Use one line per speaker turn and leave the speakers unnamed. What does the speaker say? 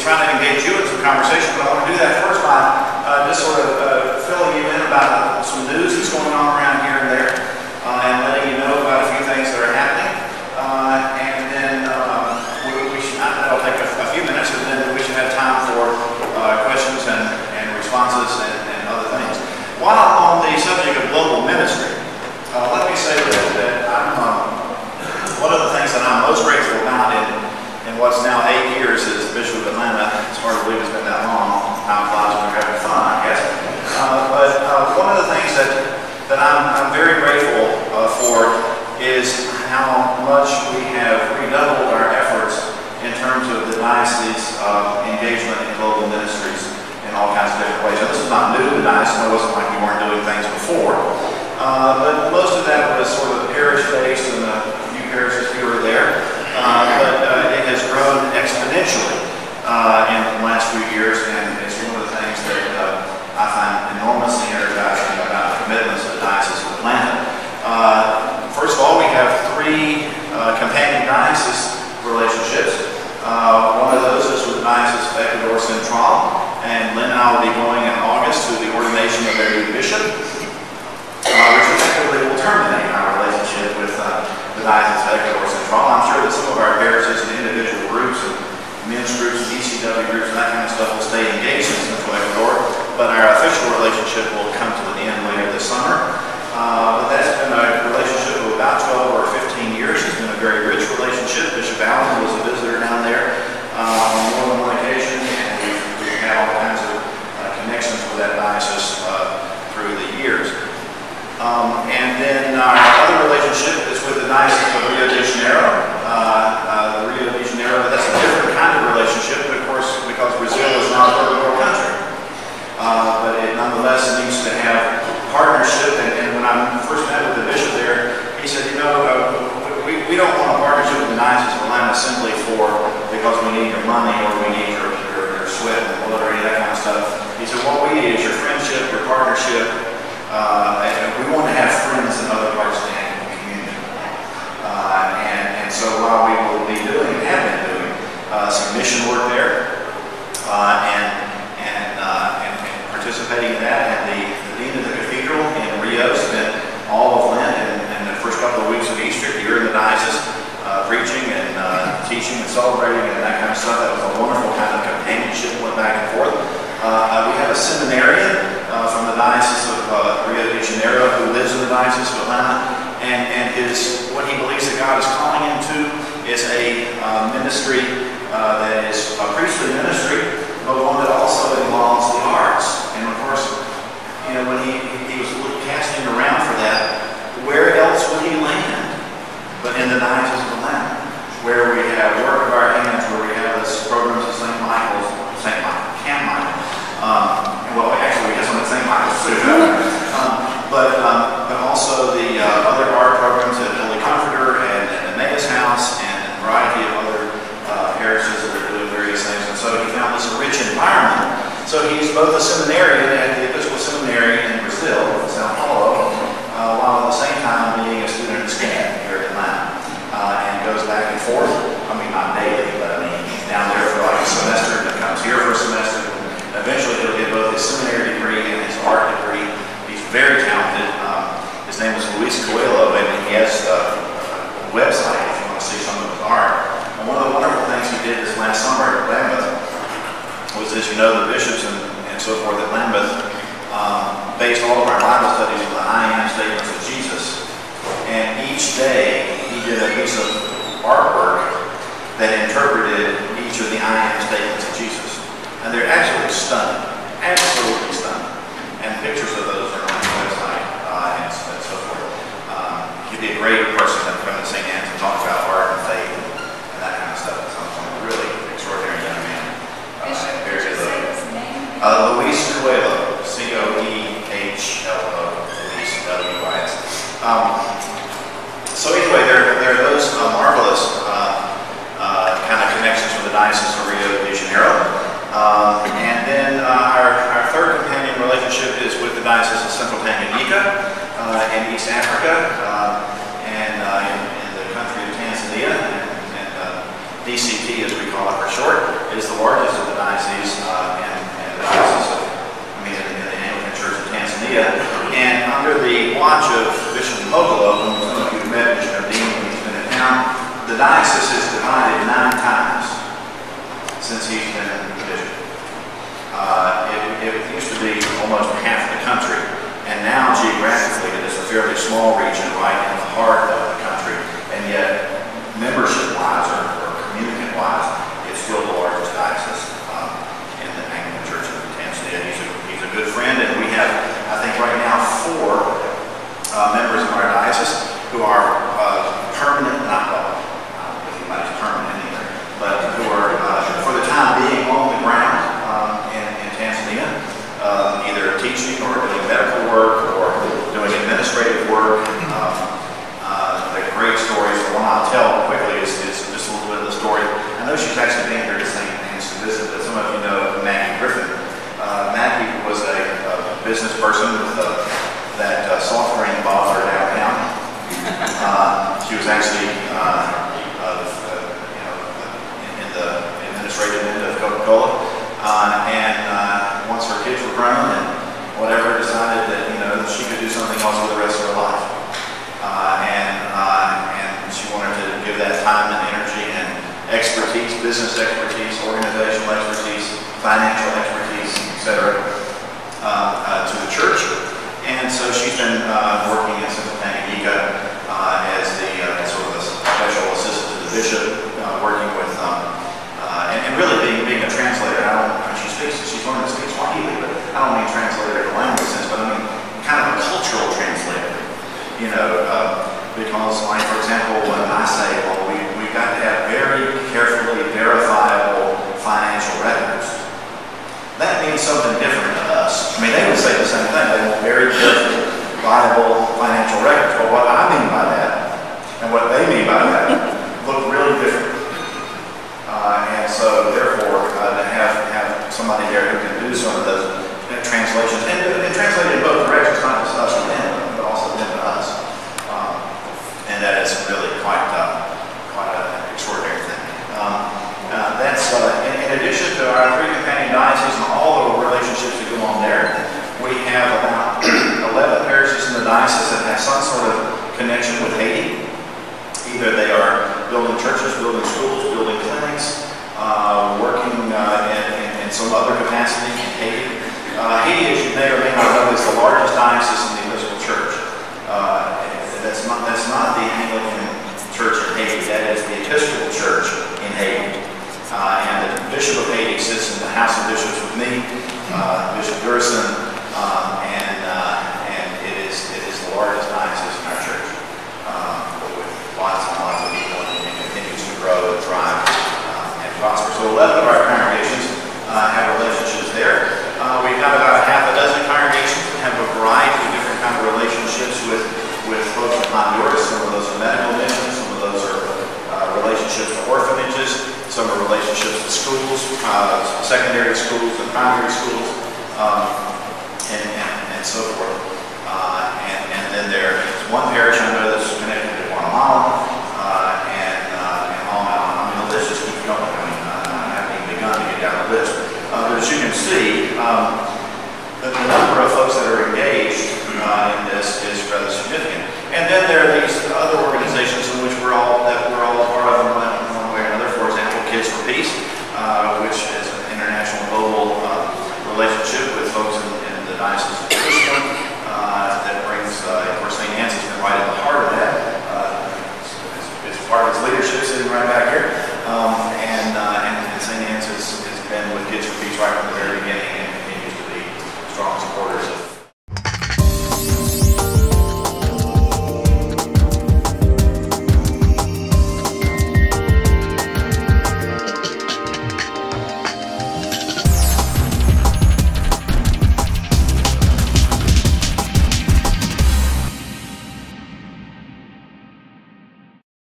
trying to engage you in some conversation, but I want to do that first by just sort of filling you in about some news that's going on around here and there, and letting you know about a few things that are happening. And then that'll take a few minutes, and then we should have time for questions and responses and other things. While I'm on the subject of global ministry, let me say that I'm one of the things that I'm most grateful about in what's now 8 years as Bishop of Atlanta. It's hard to believe it's been that long. Time flies when you're having fun, I guess. But one of the things that I'm very grateful for is how much we have redoubled our efforts in terms of the diocese's engagement in global ministries in all kinds of different ways. And this is not new to the diocese. It wasn't like we weren't doing things before. But most of that was sort of parish-based and a few parishes here or there. But it has grown exponentially in the last few years, and it's one of the things that I find enormously energizing about the commitments of the Diocese of Atlanta. First of all, we have 3 companion diocese relationships. One of those is with the Diocese of Episcopal Central, and Lynn and I will be going in August to the ordination of their new bishop, which effectively will terminate our relationship with the Diocese of Episcopal Central. I'm sure that some of our parishes and individual groups and men's groups and ECW groups and that kind of stuff will stay engaged in Central Ecuador, but our official relationship will come to an end later this summer. But that's been a relationship of about 12 or 15 years. It's been a very rich relationship. Bishop Allen was a visitor down there on more than one occasion, and we've had all kinds of connections with that diocese through the years. And then our other relationship is with the Diocese of Rio de Janeiro. Rio de Janeiro, that's a different kind of relationship, but of course, because Brazil is not a third world country. But it nonetheless needs to have partnership. And when I first met with the bishop there, he said, you know, we don't want a partnership with the Diocese of Atlanta simply because we need your money or we need your sweat and blood or any of that kind of stuff. He said, what we need is your friendship, your partnership, and we want to have friends in other parts of the Anglican community. And so while we will be doing and have been doing some mission work there and participating in that, and the dean of the cathedral in Rio spent all of Lent and the first couple of weeks of Easter here in the diocese preaching and teaching and celebrating and that kind of stuff. That was a wonderful kind of companionship, went back and forth. We have a seminarian from the Diocese of Rio de Janeiro who lives in the Diocese of Atlanta, and what he believes that God is calling him to is a ministry that is a priestly ministry, but one that also involves the arts. And of course, you know, when he was casting around for that, where else would he land but in the Diocese of Atlanta, where we have work of our hands, where we have this programs at Camp Michael. Well, actually, we have some at St. Michael's too. But also the other art programs at Holy Comforter and Emmaus House and a variety of other parishes that are doing various things. And so he found this a rich environment. So he's both a seminarian at the Episcopal Seminary in Brazil, Sao Paulo, while at the same time being a student at SCAN here at Atlanta. And goes back and forth. I mean, not daily, but I mean, he's down there for like a semester and then comes here for a semester. Eventually, he'll get both his seminary degree and his art degree. He's very talented. His name is Luis Coelho, and he has a website if you want to see some of his art. And one of the wonderful things he did this last summer at Lambeth was, as you know, the bishops and so forth at Lambeth based all of our Bible studies on the I Am statements of Jesus. And each day, he did a piece of artwork that interpreted each of the I Am statements of Jesus. And they're absolutely stunning. Absolutely stunning. And pictures of those are on the website and so forth. He'd be a great person to come to St. Anne's and talk about art and faith and that kind of stuff. It's a really extraordinary young man. Luis Coelho, Coehlo, Luis, W-I-S. So anyway, there are those marvelous kind of connections with the Diocese of Rio de Janeiro. And then our third The diocese is divided 9 times since he's been bishop. It used to be almost half the country, and now geographically it is a fairly small region right in the heart of the country, and yet membership-wise or communicant-wise, it's still the largest diocese in the Anglican Church of Tanzania. He's a good friend, and we have, I think right now, 4 members of our diocese who are permanent, not well, anybody's permanent either, but who are, for the time being, on the ground in Tanzania, either teaching or doing medical work or doing administrative work. The great stories, the one I'll tell quickly is just a little bit of the story. I know she's actually been here to St. Anne's to visit, but some of you know Maggie Griffin. Maggie was a business person with that soft drink bar downtown. She was actually in the administrative end of Coca-Cola, and once her kids were grown and whatever, decided that she could do something else for the rest of her life, and she wanted to give that time and energy and expertise, business expertise, organizational expertise, financial expertise, etc., to the church. And so she's been working in Central Tanganyika as the sort of a special assistant to the bishop, working with and really being a translator. She's learning to speak Swahili, but I don't mean translator in the language sense, but I mean kind of a cultural translator. Because, like, for example, when I say, well, we've got to have very carefully verifiable financial records, that means something different to us. I mean, they would say the same thing. They want very careful, viable financial records. But what I mean by that, and what they mean by that, look really different. And so, therefore, to have somebody there who can do some of those translations, and translate in both directions, not just us and them, but also them to us. And that is really quite an extraordinary thing. That's in addition to our 3 companion dioceses and all the relationships that go on there, we have about 11 parishes in the diocese that have some sort of connection with Haiti. Either they are building churches, building schools, building clinics, working in some other capacity in Haiti. Haiti, as you may or may not know, is the largest diocese in the Episcopal Church. That's not the Anglican Church in Haiti. That is the Episcopal Church in Haiti. And the Bishop of Haiti sits in the House of Bishops with me, Bishop Gerson, and it is the largest diocese in our church, with lots and lots of people, and it continues to grow and thrive and prosper. So 11 of our congregations have relationships there. We've got about half a dozen congregations that have a variety of different kind of relationships with folks in Honduras. Some of those are medical missions, some of those are relationships to orphanages, some are relationships to schools, secondary schools and primary schools, and so forth. And then there's one parish I know that's connected to Guatemala, and on. I mean, the list just keeps going. I mean, I haven't even begun to get down the list. But as you can see, the number of folks that are engaged in this is rather significant. And then there are these other organizations in which we're all a part of in one way or another. For example, Kids for Peace, which is an international global relationship with folks in the Diocese of Episcopal that brings, of course, St. Anne's has been right at the heart of that. It's part of its leadership sitting right back here. And St. Anne's has been with Kids for Peace right from the very beginning.